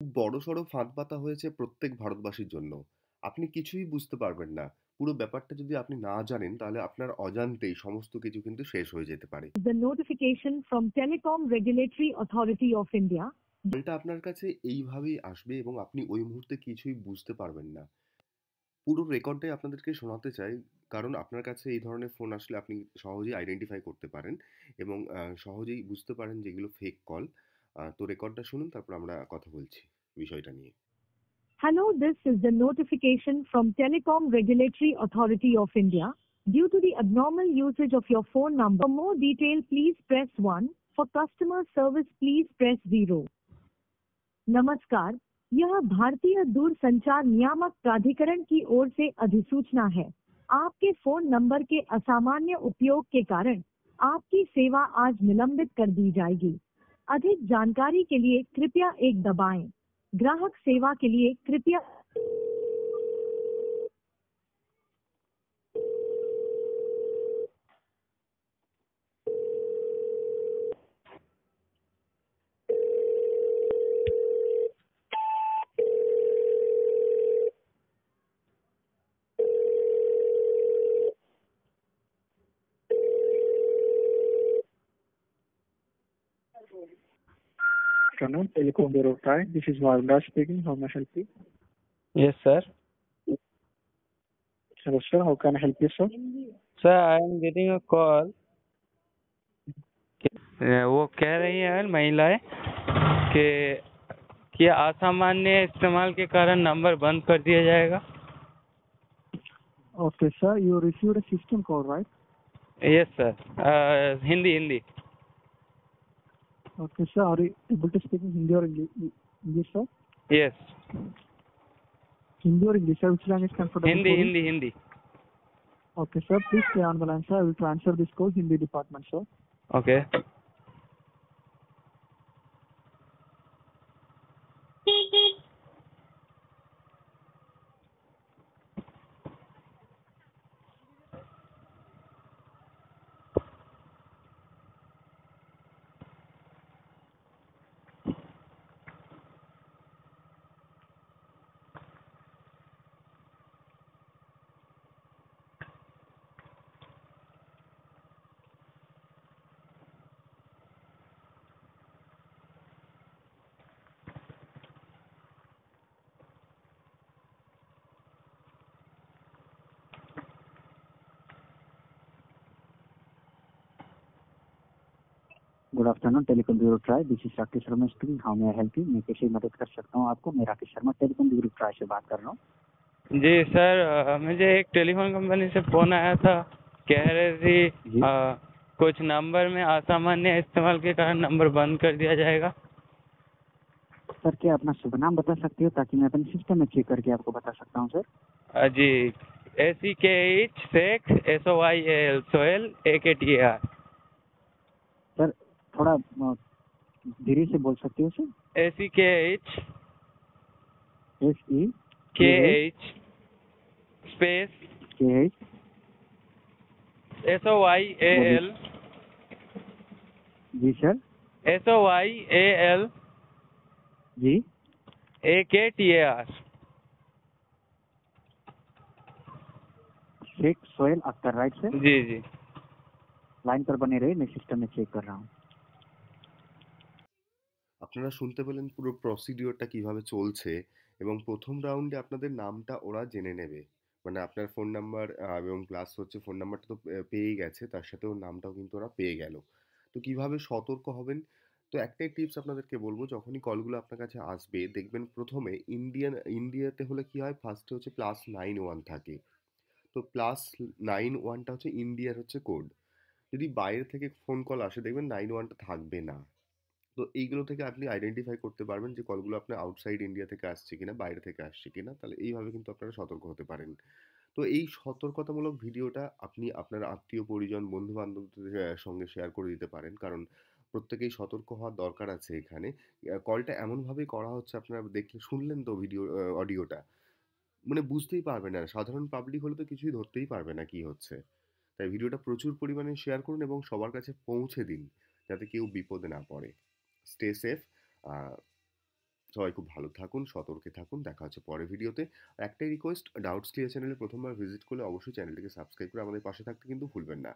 খুব বড়সড় ফাঁদ পাতা হয়েছে প্রত্যেক ভারতবাসীর জন্য। আপনি কিছুই বুঝতে পারবেন না। পুরো ব্যাপারটা যদি আপনি না জানেন তাহলে আপনার অজান্তেই সমস্ত কিছু কিন্তু শেষ হয়ে যেতে পারে। The notification from Telecom Regulatory Authority of India. কলটা আপনার কাছে এইভাবেই আসবে এবং আপনি ওই মুহূর্তে কিছুই বুঝতে পারবেন না। পুরো রেকর্ডটাই আপনাদেরকে শোনাতে চাই, কারণ আপনার কাছে এই ধরনের ফোন আসলে আপনি সহজেই আইডেন্টিফাই করতে পারেন এবং সহজেই বুঝতে পারেন যে এগুলো ফেক কল। তো রেকর্ডটা শুনুন, তারপর আমরা কথা বলছি বিষয়টা নিয়ে। Hello, this is the notification from Telecom Regulatory Authority of India. Due to the abnormal usage of your phone number, for more detail, please press 1. For customer service, please press 0. नमस्कार, यह भारतीय दूरसंचार नियामक प्राधिकरण की ओर से अधिसूचना है। आपके फोन नंबर के असामान्य उपयोग के कारण आपकी सेवा आज निलंबित कर दी जाएगी। अधिक जानकारी के लिए कृपया एक दबाएं। ग्राहक सेवा के लिए कृपया Afternoon, Telecom Bureau Thai. This is Varda speaking. How may I help you? Yes, sir. Hello, sir. How can I help you, sir? Sir, I am getting a call. वो कह रही है महिलाएं कि असामान्य इस्तेमाल के कारण नंबर बंद कर दिया जाएगा। Okay, sir. You received a system call, right? Yes, sir. Hindi. Okay, sir. Are you able to speak in Hindi or English, sir? Yes. Hindi or English, sir? Which language comfortable for you? Hindi. Okay, sir. Please stay on the line, sir. I will transfer this call Hindi department, sir. Okay. Good afternoon telecom bureau try, this is Rakesh Sharma speaking. How may I help you? मैं कैसे मदद कर सकता हूँ आपको? मैं Rakesh Sharma telecom bureau try से बात कर रहा हूँ। जी सर, मुझे एक टेलीफोन कंपनी से फोन आया था। कह रहे थी कुछ नंबर में असामान्य इस्तेमाल के कारण नंबर बंद कर दिया जाएगा। सर, क्या अपना शुभ नाम बता सकते हो ताकि मैं अपने सिस्टम में चेक करके आपको बता सकता हूँ? सर जी, SEKH Sheikh SOYAL Sohail AKTAR। Sir, थोड़ा धीरे से बोल सकते हो sir? SEKH SEKH space KH SOYAL जी सर, SOYAL जी AKTAR। Sheikh Sohail Akhtar, right sir? जी। লাইন पर बने रहे, मैं सिस्टम में चेक कर रहा हूँ। আপনারা শুনতে পেলেন পুরো প্রসিডিওরটা কিভাবে চলছে এবং প্রথম রাউন্ডে আপনাদের নামটা ওরা জেনে নেবে। মানে আপনার ফোন নাম্বার এবং প্লাস হচ্ছে ফোন নাম্বারটা তো পেয়েই গেছে, তার সাথে ওর নামটাও কিন্তু ওরা পেয়ে গেল। তো কিভাবে সতর্ক হবেন? তো একটাই টিপস আপনাদেরকে বলবো, যখনই কলগুলো আপনার কাছে আসবে দেখবেন প্রথমে ইন্ডিয়াতে হলে কি হয়, ফার্স্টে হচ্ছে +91 থাকে। তো +91টা হচ্ছে ইন্ডিয়ার হচ্ছে কোড। যদি বাইরে থেকে ফোন কল আসে দেখবেন 91টা থাকবে না। তো এইগুলো থেকে আপনি আইডেন্টিফাই করতে পারবেন যে কলগুলো আপনার আউটসাইড ইন্ডিয়া থেকে আসছে কিনা, বাইরে থেকে আসছে কিনা। তাহলে এইভাবে কিন্তু আপনারা সতর্ক হতে পারেন। তো এই সতর্কতামূলক ভিডিওটা আপনি আপনার আত্মীয় পরিজন বন্ধু বান্ধবদের সঙ্গে শেয়ার করে দিতে পারেন, কারণ প্রত্যেকেই সতর্ক হওয়ার দরকার আছে এখানে। কলটা এমনভাবেই করা হচ্ছে, আপনারা দেখলে শুনলেন তো ভিডিও অডিওটা, মানে বুঝতেই পারবে না, সাধারণ পাবলিক হলে তো কিছুই ধরতেই পারবে না কি হচ্ছে। তাই ভিডিওটা প্রচুর পরিমাণে শেয়ার করুন এবং সবার কাছে পৌঁছে দিন, যাতে কেউ বিপদে না পড়ে। Stay safe. সবাই খুব ভালো থাকুন, সতর্কে থাকুন। দেখা হচ্ছে পরের ভিডিওতে। আর একটাই রিকোয়েস্ট, ডাউটস ক্লিয়ার চ্যানেলে প্রথমবার ভিজিট করলে অবশ্যই চ্যানেলটিকে সাবস্ক্রাইব করে আমাদের পাশে থাকতে কিন্তু ভুলবেন না।